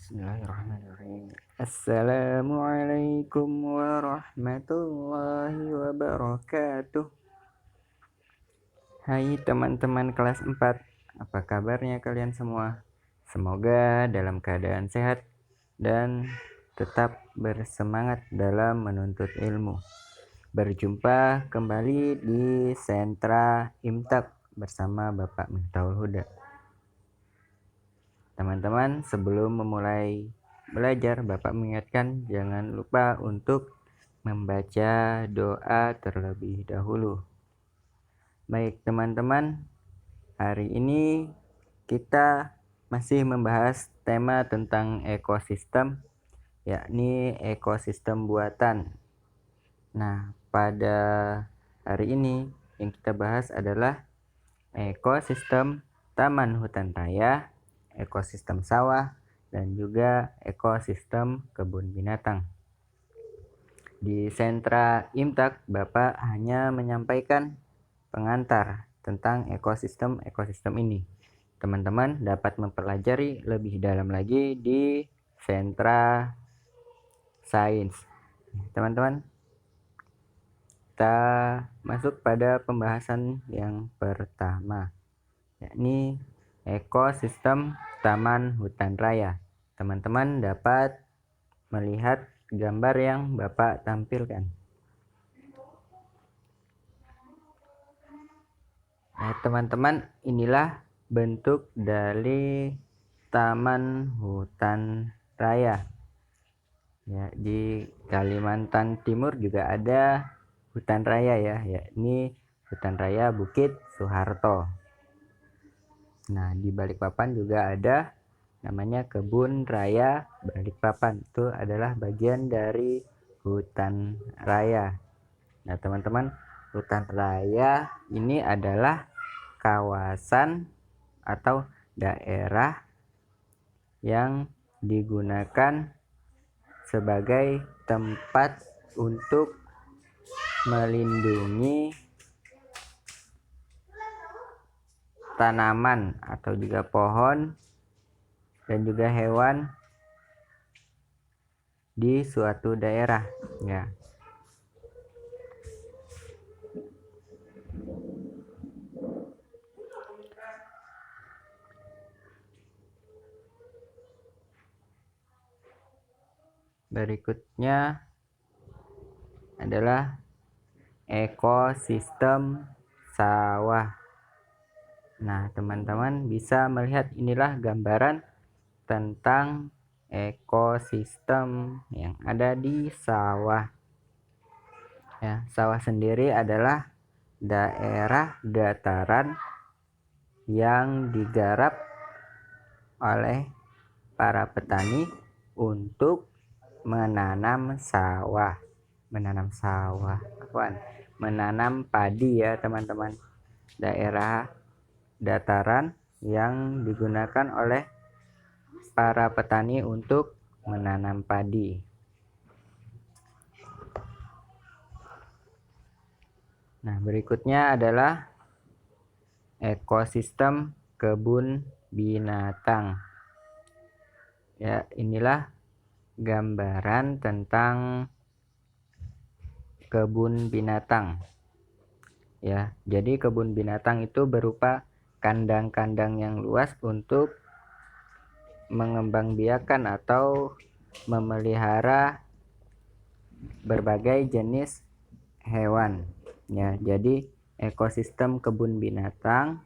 Bismillahirrahmanirrahim. Assalamualaikum warahmatullahi wabarakatuh. Hai teman-teman kelas 4, apa kabarnya kalian semua? Semoga dalam keadaan sehat dan tetap bersemangat dalam menuntut ilmu. Berjumpa kembali di Sentra Imtak bersama Bapak Miftahul Huda. Teman-teman, sebelum memulai belajar, Bapak mengingatkan jangan lupa untuk membaca doa terlebih dahulu. Baik teman-teman, hari ini kita masih membahas tema tentang ekosistem, yakni ekosistem buatan. Nah, pada hari ini yang kita bahas adalah ekosistem taman hutan raya, ekosistem sawah, dan juga ekosistem kebun binatang. Di sentra Imtak, Bapak hanya menyampaikan pengantar tentang ekosistem ini. Teman-teman dapat mempelajari lebih dalam lagi di sentra sains. Teman-teman, kita masuk pada pembahasan yang pertama, yakni ekosistem taman hutan raya. Teman-teman dapat melihat gambar yang Bapak tampilkan. Nah, teman-teman, inilah bentuk dari taman hutan raya. Ya, di Kalimantan Timur juga ada hutan raya ya, yakni Hutan Raya Bukit Soeharto. Nah, di Balikpapan juga ada namanya Kebun Raya Balikpapan. Itu adalah bagian dari hutan raya. Nah, teman-teman, hutan raya ini adalah kawasan atau daerah yang digunakan sebagai tempat untuk melindungi tanaman atau juga pohon dan juga hewan di suatu daerah ya. Berikutnya adalah ekosistem sawah. Nah, teman-teman bisa melihat inilah gambaran tentang ekosistem yang ada di sawah. Ya, sawah sendiri adalah daerah dataran yang digarap oleh para petani untuk menanam sawah. Menanam padi ya, teman-teman. Daerah dataran yang digunakan oleh para petani untuk menanam padi. Nah, berikutnya adalah ekosistem kebun binatang. Ya, inilah gambaran tentang kebun binatang. Ya, jadi kebun binatang itu berupa kandang-kandang yang luas untuk mengembangbiakan atau memelihara berbagai jenis hewan. Ya, jadi ekosistem kebun binatang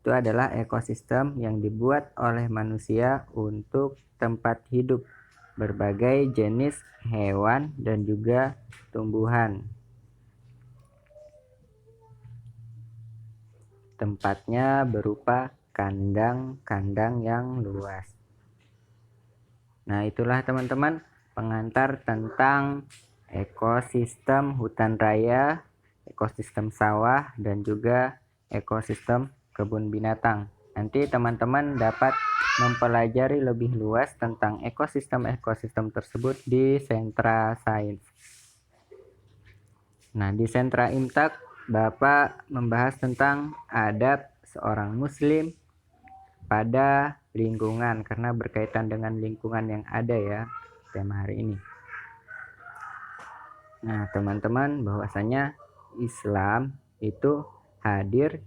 itu adalah ekosistem yang dibuat oleh manusia untuk tempat hidup berbagai jenis hewan dan juga tumbuhan. Tempatnya berupa kandang-kandang yang luas. Nah, itulah teman-teman pengantar tentang ekosistem hutan raya, ekosistem sawah, dan juga ekosistem kebun binatang. Nanti teman-teman dapat mempelajari lebih luas tentang ekosistem-ekosistem tersebut di sentra sains. Nah, di sentra Imtak, Bapak membahas tentang adab seorang muslim pada lingkungan, karena berkaitan dengan lingkungan yang ada ya tema hari ini. Nah teman-teman, bahwasanya Islam itu hadir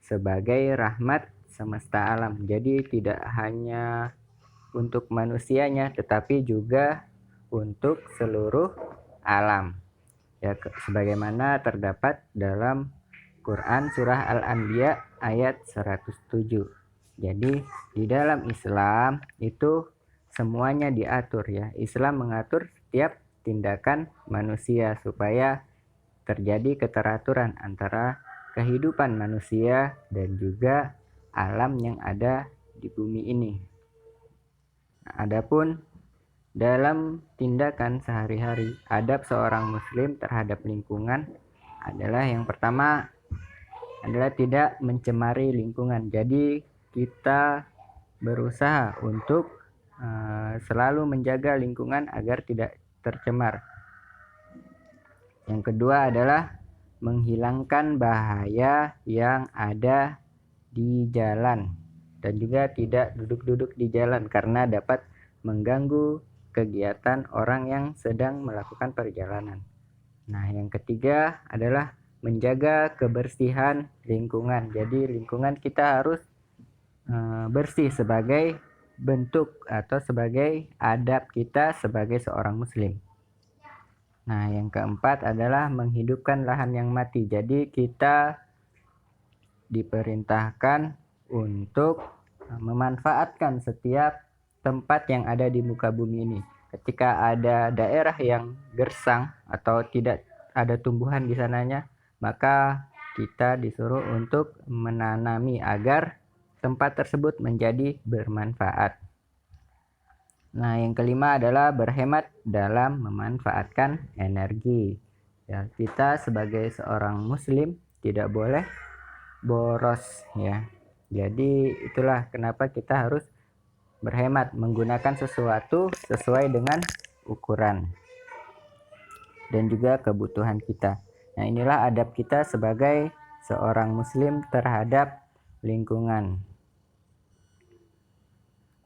sebagai rahmat semesta alam. Jadi tidak hanya untuk manusianya, tetapi juga untuk seluruh alam. Ya, sebagaimana terdapat dalam Quran surah Al-Anbiya ayat 107. Jadi di dalam Islam itu semuanya diatur ya. Islam mengatur setiap tindakan manusia supaya terjadi keteraturan antara kehidupan manusia dan juga alam yang ada di bumi ini. Adapun dalam tindakan sehari-hari, adab seorang muslim terhadap lingkungan adalah yang pertama adalah tidak mencemari lingkungan. Jadi kita berusaha untuk selalu menjaga lingkungan agar tidak tercemar. Yang kedua adalah menghilangkan bahaya yang ada di jalan dan juga tidak duduk-duduk di jalan karena dapat mengganggu kegiatan orang yang sedang melakukan perjalanan. Nah, yang ketiga adalah menjaga kebersihan lingkungan. Jadi lingkungan kita harus bersih sebagai bentuk atau sebagai adab kita sebagai seorang muslim. Nah, yang keempat adalah menghidupkan lahan yang mati. Jadi kita diperintahkan untuk memanfaatkan setiap tempat yang ada di muka bumi ini. Ketika ada daerah yang gersang atau tidak ada tumbuhan di sananya, maka kita disuruh untuk menanami agar tempat tersebut menjadi bermanfaat. Nah, yang kelima adalah berhemat dalam memanfaatkan energi. Ya, kita sebagai seorang muslim tidak boleh boros ya. Jadi itulah kenapa kita harus berhemat menggunakan sesuatu sesuai dengan ukuran dan juga kebutuhan kita. Nah, inilah adab kita sebagai seorang muslim terhadap lingkungan.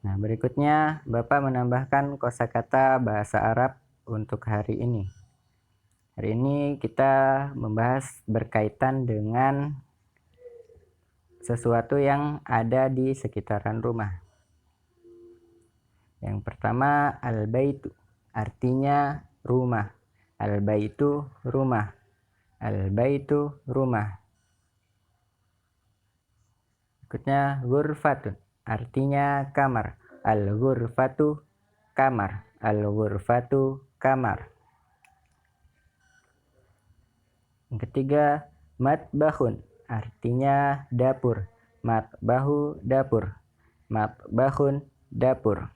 Nah, berikutnya Bapak menambahkan kosakata bahasa Arab untuk hari ini. Hari ini kita membahas berkaitan dengan sesuatu yang ada di sekitaran rumah. Yang pertama, al-baitu, artinya rumah. Al-baitu rumah. Al-baitu rumah. Berikutnya, ghurfatun, artinya kamar. Al-ghurfatu kamar. Al-ghurfatu kamar. Yang ketiga, matbahun, artinya dapur. Matbahu dapur. Matbahun dapur.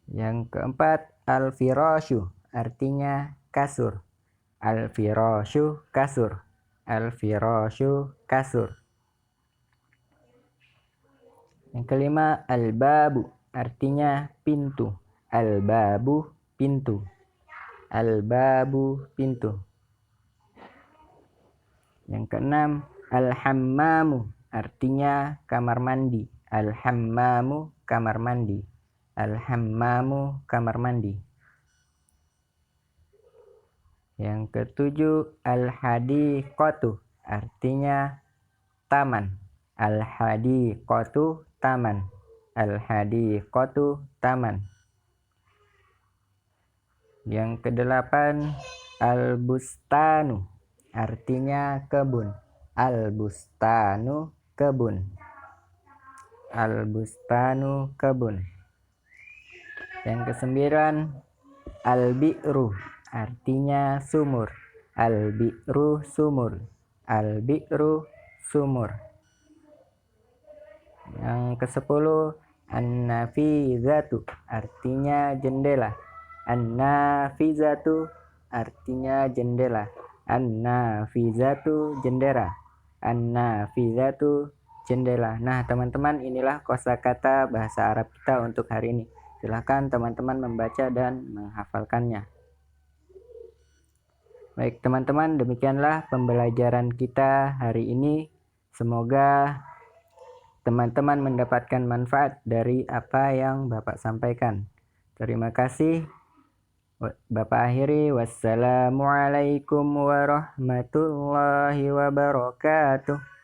Yang keempat, al-firasyu, artinya kasur. Al-firasyu kasur. Al-firasyu kasur. Yang kelima, al-babu, artinya pintu. Al-babu pintu. Al-babu pintu. Yang keenam, al-hammamu, artinya kamar mandi. Al-hammamu kamar mandi. Al-hammamu kamar mandi. Yang ketujuh, al-hadiqatu, artinya taman. Al-hadiqatu taman. Al-hadiqatu taman. Yang kedelapan, al-bustanu, artinya kebun. Al-bustanu kebun. Al-bustanu kebun. Yang kesembilan, al-bi'ru, artinya sumur. Al-bi'ru sumur. Al-bi'ru sumur. Yang kesepuluh, an-nafizatu, artinya jendela. An-nafizatu artinya jendela. An-nafizatu jendela. An-nafizatu jendela. Nah, teman-teman, inilah kosakata bahasa Arab kita untuk hari ini. Silahkan teman-teman membaca dan menghafalkannya. Baik teman-teman, demikianlah pembelajaran kita hari ini. Semoga teman-teman mendapatkan manfaat dari apa yang Bapak sampaikan. Terima kasih. Bapak akhiri, wassalamualaikum warahmatullahi wabarakatuh.